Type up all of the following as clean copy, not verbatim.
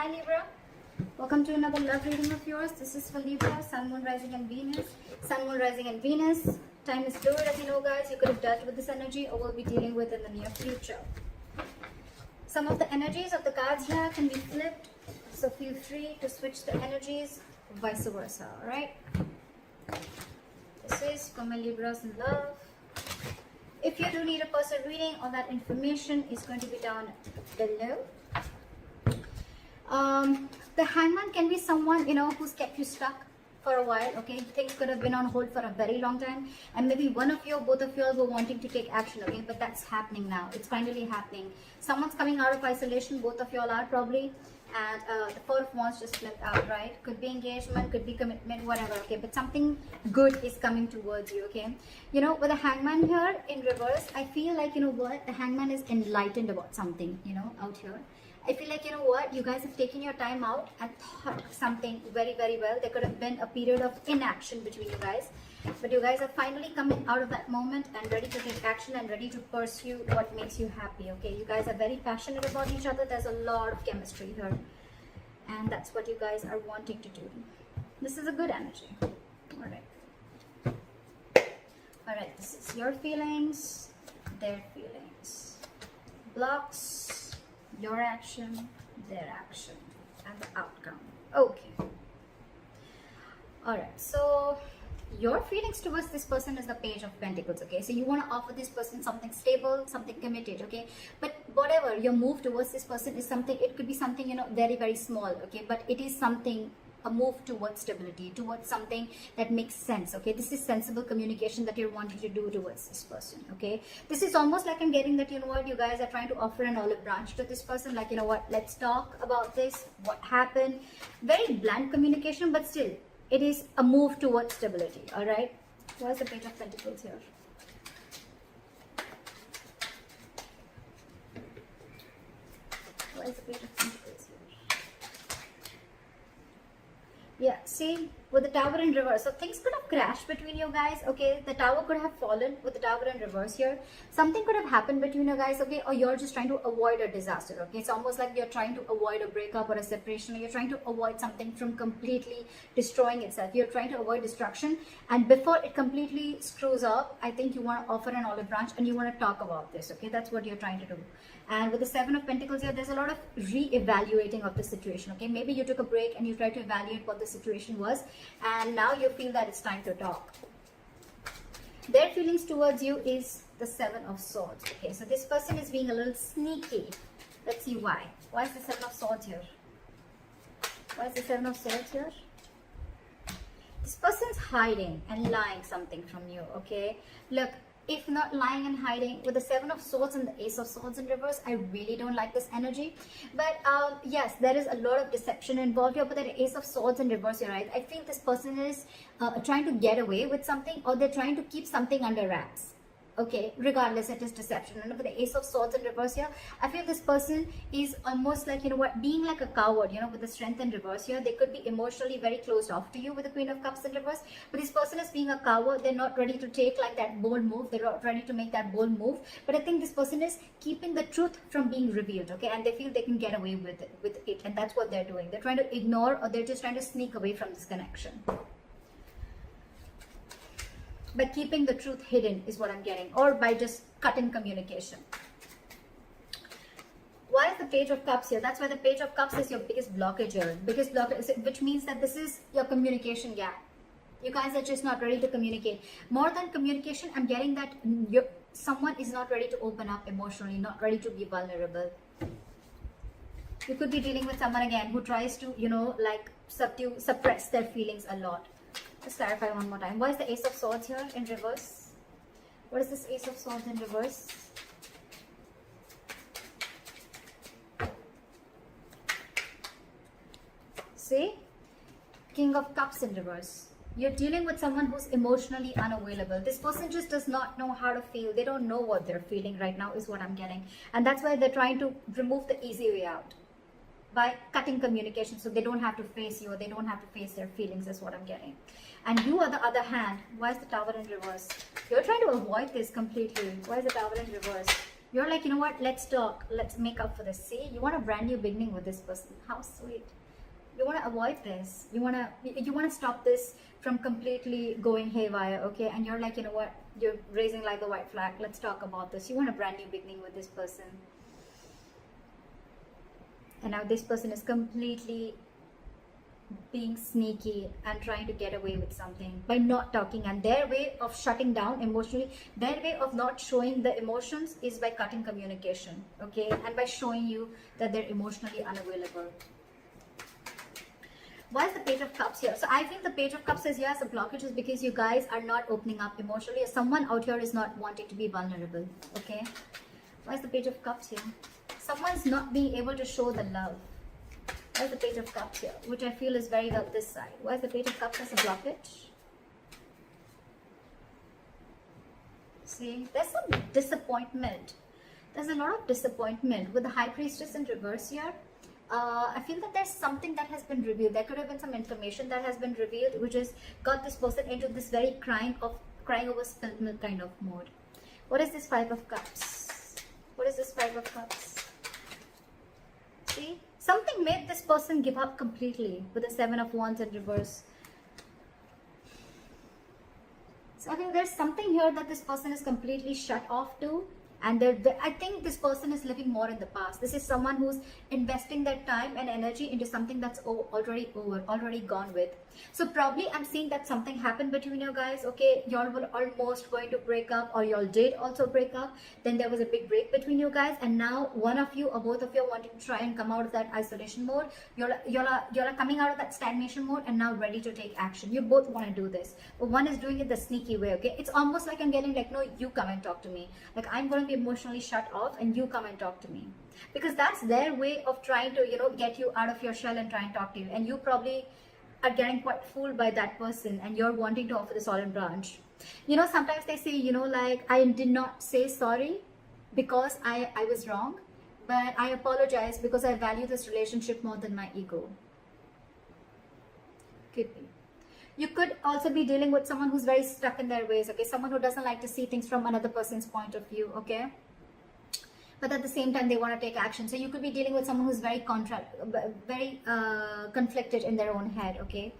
Hi Libra, welcome to another love reading of yours. This is for Libra, Sun, Moon, Rising and Venus. Sun, Moon, Rising and Venus. Time is fluid, as you know guys. You could have dealt with this energy or will be dealing with in the near future. Some of the energies of the cards here can be flipped, so feel free to switch the energies, vice versa, alright? This is for my Libras in love. If you do need a personal reading, all that information is going to be down below. The Hangman can be someone, who's kept you stuck for a while, okay? Things could have been on hold for a very long time, and maybe one of you or both of you were wanting to take action, okay? But that's happening now. It's finally happening. Someone's coming out of isolation, both of you all are probably, and the Four of Wands just flipped out, right? Could be engagement, could be commitment, whatever, okay? But something good is coming towards you, okay? With the Hangman here in reverse, I feel like, the Hangman is enlightened about something, out here. I feel like, you guys have taken your time out and thought something very, very well. There could have been a period of inaction between you guys, but you guys are finally coming out of that moment and ready to take action and ready to pursue what makes you happy, okay? You guys are very passionate about each other. There's a lot of chemistry here, and that's what you guys are wanting to do. This is a good energy. All right, this is your feelings, their feelings. Blocks, your action, their action, and the outcome. Okay. Alright, so your feelings towards this person is the Page of Pentacles, okay? So you want to offer this person something stable, something committed, okay? But whatever your move towards this person is something, it could be something, very, very small, okay? But it is something, a move towards stability, towards something that makes sense, okay? This is sensible communication that you're wanting to do towards this person, okay? This is almost like I'm getting that, you guys are trying to offer an olive branch to this person, like, let's talk about this, what happened. Very blunt communication, but still, it is a move towards stability, all right? Where's the Page of Pentacles here? Where's the Page of Pentacles here? Yeah, see, with the Tower in reverse, so things could have crashed between you guys, okay? The Tower could have fallen with the Tower in reverse here. Something could have happened between you guys, okay? Or you're just trying to avoid a disaster, okay? It's almost like you're trying to avoid a breakup or a separation, or you're trying to avoid something from completely destroying itself. You're trying to avoid destruction, and before it completely screws up, I think you want to offer an olive branch and you want to talk about this, okay? That's what you're trying to do. And with the Seven of Pentacles here, there's a lot of re-evaluating of the situation, okay? Maybe you took a break and you tried to evaluate what the situation was, and now you feel that it's time to talk. Their feelings towards you is the Seven of Swords, okay? So this person is being a little sneaky. Let's see why. Why is the Seven of Swords here? Why is the Seven of Swords here? This person's hiding and lying something from you, okay? Look, if not lying and hiding, with the Seven of Swords and the Ace of Swords in reverse, I really don't like this energy. But yes, there is a lot of deception involved here, but the Ace of Swords in reverse, you're right. I feel this person is trying to get away with something, or they're trying to keep something under wraps. Okay, regardless, it is deception. And for the Ace of Swords in reverse here, I feel this person is almost like, being like a coward, with the Strength in reverse here. They could be emotionally very closed off to you with the Queen of Cups in reverse. But this person is being a coward. They're not ready to take like that bold move. They're not ready to make that bold move. But I think this person is keeping the truth from being revealed, okay? And they feel they can get away with it. And that's what they're doing. They're trying to ignore, or they're just trying to sneak away from this connection. By keeping the truth hidden is what I'm getting, or by just cutting communication. Why is the Page of Cups here? That's why the Page of Cups is your biggest blockage here. Biggest blockage, which means that this is your communication gap. You guys are just not ready to communicate. More than communication, I'm getting that someone is not ready to open up emotionally, not ready to be vulnerable. You could be dealing with someone again who tries to, suppress their feelings a lot. Let's clarify one more time. Why is the Ace of Swords here in reverse? What is this Ace of Swords in reverse? See? King of Cups in reverse. You're dealing with someone who's emotionally unavailable. This person just does not know how to feel. They don't know what they're feeling right now is what I'm getting. And that's why they're trying to remove the easy way out by cutting communication, so they don't have to face you, or they don't have to face their feelings is what I'm getting. And you, on the other hand, why is the Tower in reverse? You're trying to avoid this completely. Why is the Tower in reverse? You're like, you know what, let's talk, let's make up for this. See, you want a brand new beginning with this person. How sweet. You want to avoid this. You want to stop this from completely going haywire, okay? And you're like, you know what, you're raising like the white flag. Let's talk about this. You want a brand new beginning with this person. And now this person is completely being sneaky and trying to get away with something by not talking, and their way of shutting down emotionally, their way of not showing the emotions is by cutting communication, okay, and by showing you that they're emotionally unavailable. Why is the Page of Cups here? So I think the Page of Cups is here as a blockage is because you guys are not opening up emotionally, or someone out here is not wanting to be vulnerable, okay? Why is the Page of Cups here? Someone's not being able to show the love. Why is the Page of Cups here? Which I feel is very well this side. Why is the Page of Cups as a blockage? See, there's some disappointment. There's a lot of disappointment with the High Priestess in reverse here. I feel that there's something that has been revealed. There could have been some information that has been revealed, which has got this person into this very crying over spilled milk kind of mode. What is this Five of Cups? What is this Five of Cups? See, something made this person give up completely with the Seven of Wands in reverse. So I think there's something here that this person is completely shut off to. And I think this person is living more in the past. This is someone who's investing their time and energy into something that's already over, already gone with. So probably I'm seeing that something happened between you guys. Okay, y'all were almost going to break up, or y'all did also break up. Then there was a big break between you guys, and now one of you or both of you are wanting to try and come out of that isolation mode. Y'all are coming out of that stagnation mode and now ready to take action. You both want to do this, but one is doing it the sneaky way. Okay, it's almost like I'm getting like, no, you come and talk to me. Like I'm going to be emotionally shut off, and you come and talk to me, because that's their way of trying to, you know, get you out of your shell and try and talk to you. And you probably are getting quite fooled by that person, and you're wanting to offer this olive branch. You know, sometimes they say, you know, like, I did not say sorry because I was wrong, but I apologize because I value this relationship more than my ego. Could be. You could also be dealing with someone who's very stuck in their ways, okay? Someone who doesn't like to see things from another person's point of view, okay? But at the same time, they want to take action. So you could be dealing with someone who's very conflicted in their own head, okay?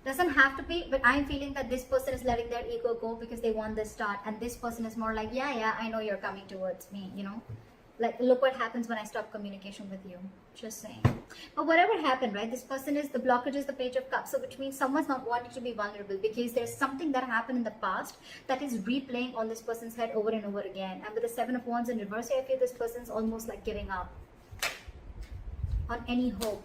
Doesn't have to be, but I'm feeling that this person is letting their ego go because they want this start. And this person is more like, yeah, I know you're coming towards me, you know? Like, look what happens when I stop communication with you. Just saying. But whatever happened, right? This person is, the blockage is the Page of Cups. So which means someone's not wanting to be vulnerable because there's something that happened in the past that is replaying on this person's head over and over again. And with the Seven of Wands in reverse, I feel this person's almost like giving up on any hope.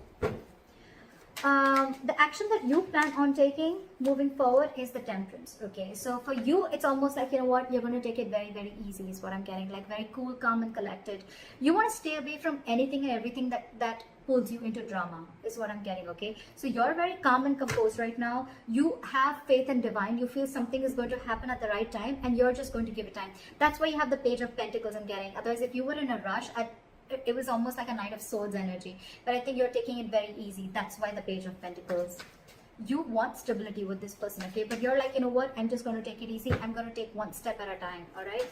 The action that you plan on taking moving forward is the Temperance, okay? So for you, it's almost like, you know what, you're going to take it very, very easy is what I'm getting, like very cool, calm and collected. You want to stay away from anything and everything that pulls you into drama is what I'm getting, okay? So you're very calm and composed right now. You have faith in divine. You feel something is going to happen at the right time, and you're just going to give it time. That's why you have the Page of Pentacles I'm getting. Otherwise, if you were in a rush, it was almost like a Knight of Swords energy. But I think you're taking it very easy. That's why the Page of Pentacles. You want stability with this person, okay? But you're like, you know what? I'm just going to take it easy. I'm going to take one step at a time, all right?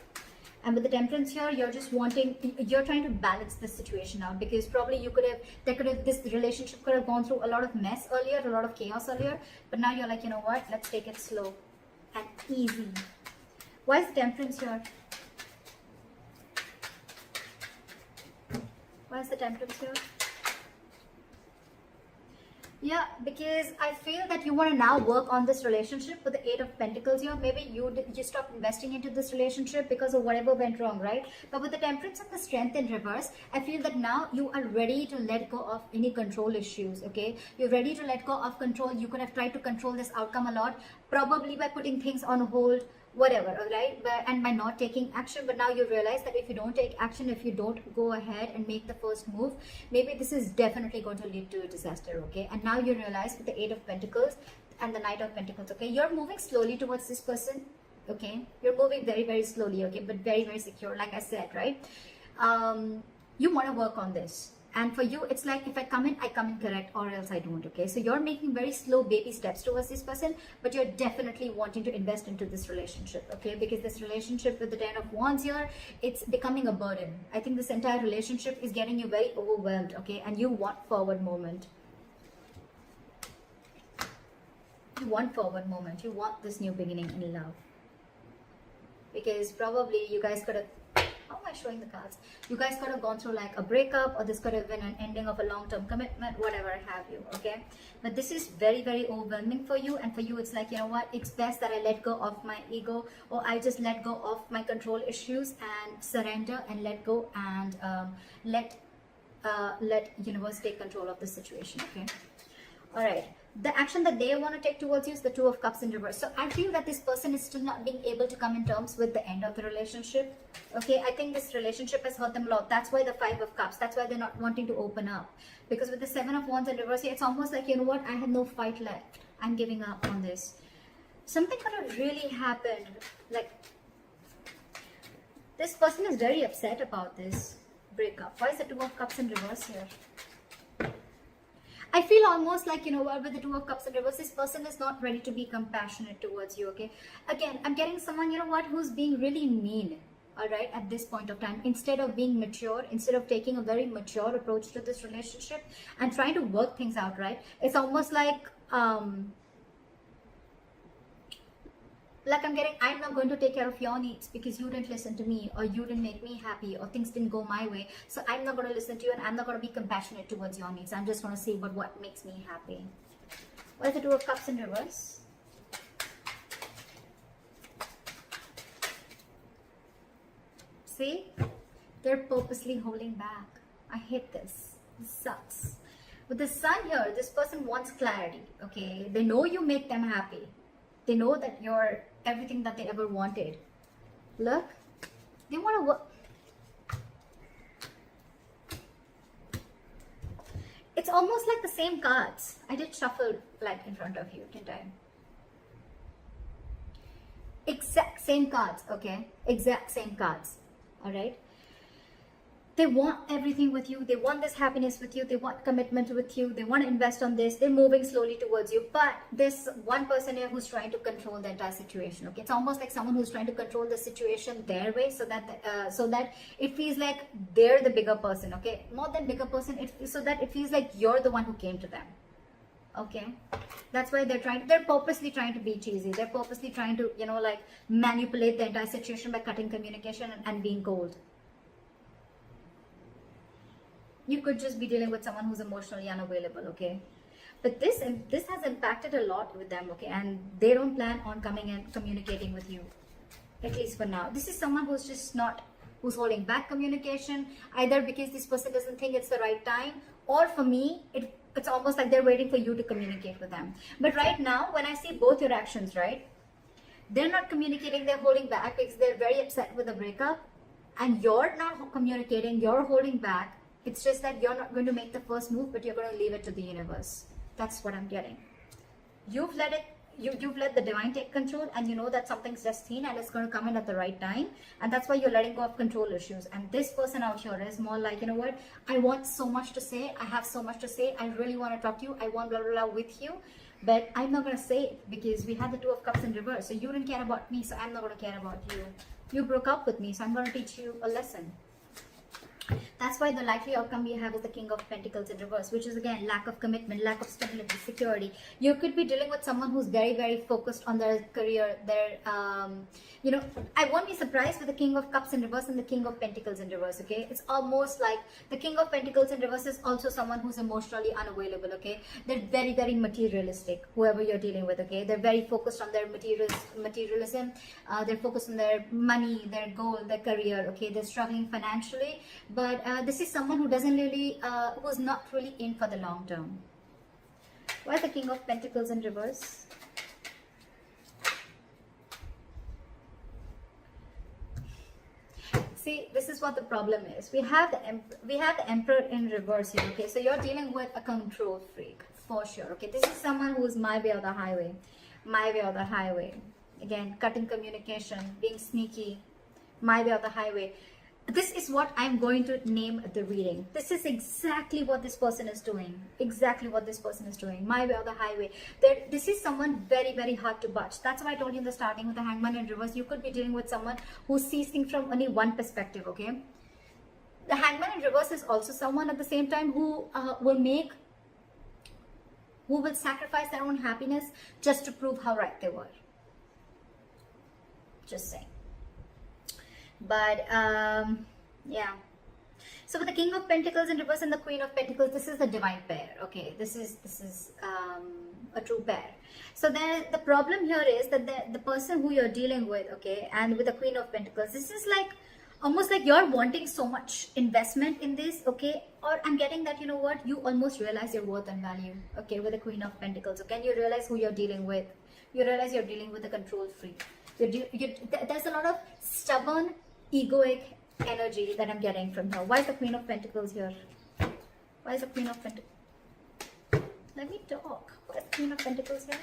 And with the Temperance here, you're just wanting, you're trying to balance this situation out, because probably this relationship could have gone through a lot of mess earlier, a lot of chaos earlier. But now you're like, you know what? Let's take it slow and easy. Why is the Temperance here? Why is the Temperance here? Yeah, because I feel that you want to now work on this relationship with the Eight of Pentacles here. Maybe you stopped investing into this relationship because of whatever went wrong, right? But with the Temperance and the Strength in reverse, I feel that now you are ready to let go of any control issues, okay? You're ready to let go of control. You could have tried to control this outcome a lot, probably by putting things on hold, whatever, all right? And by not taking action. But now you realize that if you don't take action, if you don't go ahead and make the first move, maybe this is definitely going to lead to a disaster, okay? And now you realize with the Eight of Pentacles and the Knight of Pentacles, okay, you're moving slowly towards this person, okay? You're moving very, very slowly, okay? But very, very secure, like I said, right? You want to work on this. And for you, it's like, if I come in correct, or else I don't, okay? So you're making very slow baby steps towards this person, but you're definitely wanting to invest into this relationship, okay? Because this relationship with the Ten of Wands here, it's becoming a burden. I think this entire relationship is getting you very overwhelmed, okay? And you want forward movement. You want forward movement. You want this new beginning in love. Because probably you guys could have, how am I showing the cards? You guys could have gone through like a breakup, or this could have been an ending of a long-term commitment, whatever have you, okay? But this is very, very overwhelming for you. And for you, it's like, you know what? It's best that I let go of my ego, or I just let go of my control issues and surrender and let go, and let universe take control of the situation, okay? All right. The action that they want to take towards you is the Two of Cups in reverse. So I feel that this person is still not being able to come in terms with the end of the relationship. Okay, I think this relationship has hurt them a lot. That's why the Five of Cups. That's why they're not wanting to open up. Because with the Seven of Wands in reverse, it's almost like, you know what, I have no fight left. I'm giving up on this. Something could have really happened. Like, this person is very upset about this breakup. Why is the Two of Cups in reverse here? I feel almost like, you know what, with the Two of Cups in reverse, this person is not ready to be compassionate towards you, okay? Again, I'm getting someone, you know what, who's being really mean, all right, at this point of time. Instead of being mature, instead of taking a very mature approach to this relationship and trying to work things out, right? It's almost like, I'm getting, I'm not going to take care of your needs because you didn't listen to me, or you didn't make me happy, or things didn't go my way. So I'm not going to listen to you, and I'm not going to be compassionate towards your needs. I'm just going to say what makes me happy. What is the Two of Cups in reverse? See? They're purposely holding back. I hate this. This sucks. With the Sun here, this person wants clarity, okay? They know you make them happy. They know that you're everything that they ever wanted. Look, they want to work. It's almost like the same cards. I did shuffle like in front of you, didn't I? Exact same cards, okay? Exact same cards, all right? They want everything with you. They want this happiness with you. They want commitment with you. They want to invest on this. They're moving slowly towards you. But there's one person here who's trying to control the entire situation. Okay, it's almost like someone who's trying to control the situation their way, so that it feels like they're the bigger person. Okay, more than bigger person, so that it feels like you're the one who came to them. Okay, that's why they're purposely trying to be cheesy. They're purposely trying to, you know, like manipulate the entire situation by cutting communication and being cold. You could just be dealing with someone who's emotionally unavailable, okay? But this has impacted a lot with them, okay? And they don't plan on coming and communicating with you, at least for now. This is someone who's holding back communication, either because this person doesn't think it's the right time, or for me, it's almost like they're waiting for you to communicate with them. But right now, when I see both your actions, right? They're not communicating, they're holding back because they're very upset with the breakup, and you're not communicating, you're holding back. It's just that you're not going to make the first move, but you're going to leave it to the universe. That's what I'm getting. You've let the divine take control, and you know that something's destined and it's going to come in at the right time. And that's why you're letting go of control issues. And this person out here is more like, you know what? I want so much to say. I have so much to say. I really want to talk to you. I want blah, blah, blah with you. But I'm not going to say it because we had the Two of Cups in reverse. So you didn't care about me, so I'm not going to care about you. You broke up with me, so I'm going to teach you a lesson. That's why the likely outcome we have is the King of Pentacles in reverse, which is again lack of commitment, lack of stability, security. You could be dealing with someone who's very, very focused on their career, their, you know, I won't be surprised with the King of Cups in reverse and the King of Pentacles in reverse, okay? It's almost like the King of Pentacles in reverse is also someone who's emotionally unavailable, okay? They're very, very materialistic, whoever you're dealing with, okay? They're very focused on their materialism. They're focused on their money, their goal, their career, okay? They're struggling financially. But this is someone who doesn't really, who's not really in for the long term. Why is the King of Pentacles in reverse? See, this is what the problem is. We have the Emperor in reverse here. Okay, so you're dealing with a control freak for sure. Okay, this is someone who is my way or the highway, my way or the highway. Again, cutting communication, being sneaky, my way or the highway. this is what I'm going to name the reading. This is exactly what this person is doing. Exactly what this person is doing. My way or the highway. This is someone very, very hard to budge. That's why I told you in the starting with the Hangman in reverse. You could be dealing with someone who sees things from only one perspective, okay? The Hangman in reverse is also someone at the same time who will sacrifice their own happiness just to prove how right they were. Just saying. But yeah, so with the King of Pentacles in reverse and the Queen of Pentacles, this is the divine pair. Okay, this is a true pair. So the problem here is that the person who you're dealing with, okay, and with the Queen of Pentacles, this is like almost like you're wanting so much investment in this, okay? Or I'm getting that, you know what, you almost realize your worth and value, okay, with the Queen of Pentacles. Okay, and you realize who you're dealing with. You realize you're dealing with a control freak. There's a lot of stubborn, egoic energy that I'm getting from her. Why is the Queen of Pentacles here? Why is the Queen of Pentacles? Let me talk. Why is the Queen of Pentacles here?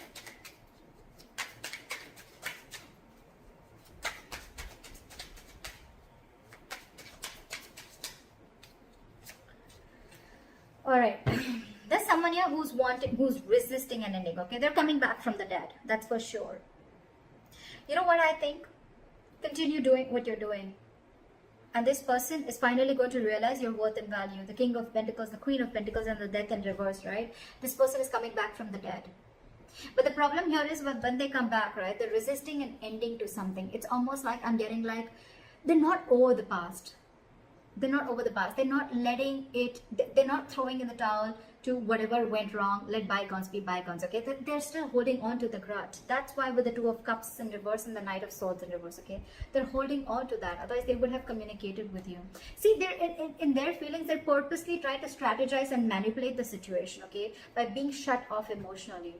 Alright. There's someone here who's resisting an ending. Okay, they're coming back from the dead. That's for sure. You know what I think? Continue doing what you're doing. And this person is finally going to realize your worth and value. The King of Pentacles, the Queen of Pentacles, and the Death in reverse, right? This person is coming back from the dead. But the problem here is when they come back, right? They're resisting an ending to something. It's almost like I'm getting like, they're not over the past. They're not over the past. They're not letting it, they're not throwing in the towel to whatever went wrong. Let bygones be bygones, okay? They're still holding on to the grudge. That's why with the Two of Cups in reverse and the Knight of Swords in reverse, okay? They're holding on to that. Otherwise, they would have communicated with you. See, they're in their feelings, they're purposely trying to strategize and manipulate the situation, okay? By being shut off emotionally.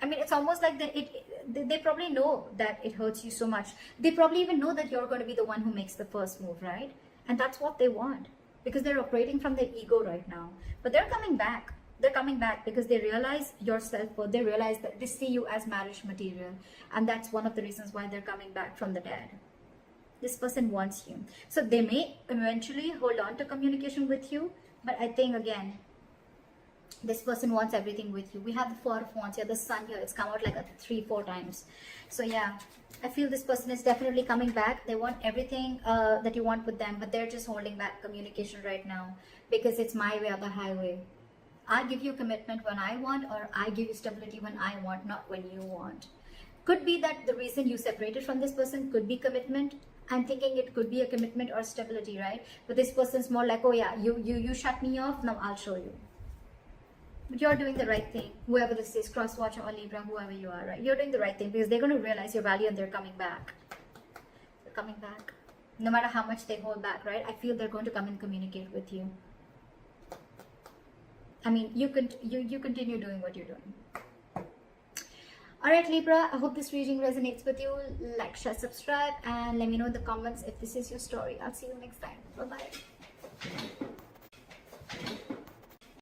I mean, it's almost like they probably know that it hurts you so much. They probably even know that you're going to be the one who makes the first move, right? And that's what they want, because they're operating from their ego right now. But they're coming back. They're coming back because they realize your self-worth. They realize that they see you as marriage material. And that's one of the reasons why they're coming back from the dead. This person wants you. So they may eventually hold on to communication with you. But I think, again, this person wants everything with you. We have the Four of Wands here, the Sun here. It's come out like 3-4 times. So yeah, I feel this person is definitely coming back. They want everything that you want with them, but they're just holding back communication right now because it's my way or the highway. I give you commitment when I want, or I give you stability when I want, not when you want. Could be that the reason you separated from this person could be commitment. I'm thinking it could be a commitment or stability, right? But this person's more like, oh yeah, you shut me off, now I'll show you. But you're doing the right thing. Whoever this is, cross-watcher or Libra, whoever you are, right? You're doing the right thing because they're going to realize your value and they're coming back. They're coming back. No matter how much they hold back, right? I feel they're going to come and communicate with you. I mean, you continue doing what you're doing. Alright, Libra, I hope this reading resonates with you. Like, share, subscribe, and let me know in the comments if this is your story. I'll see you next time. Bye-bye.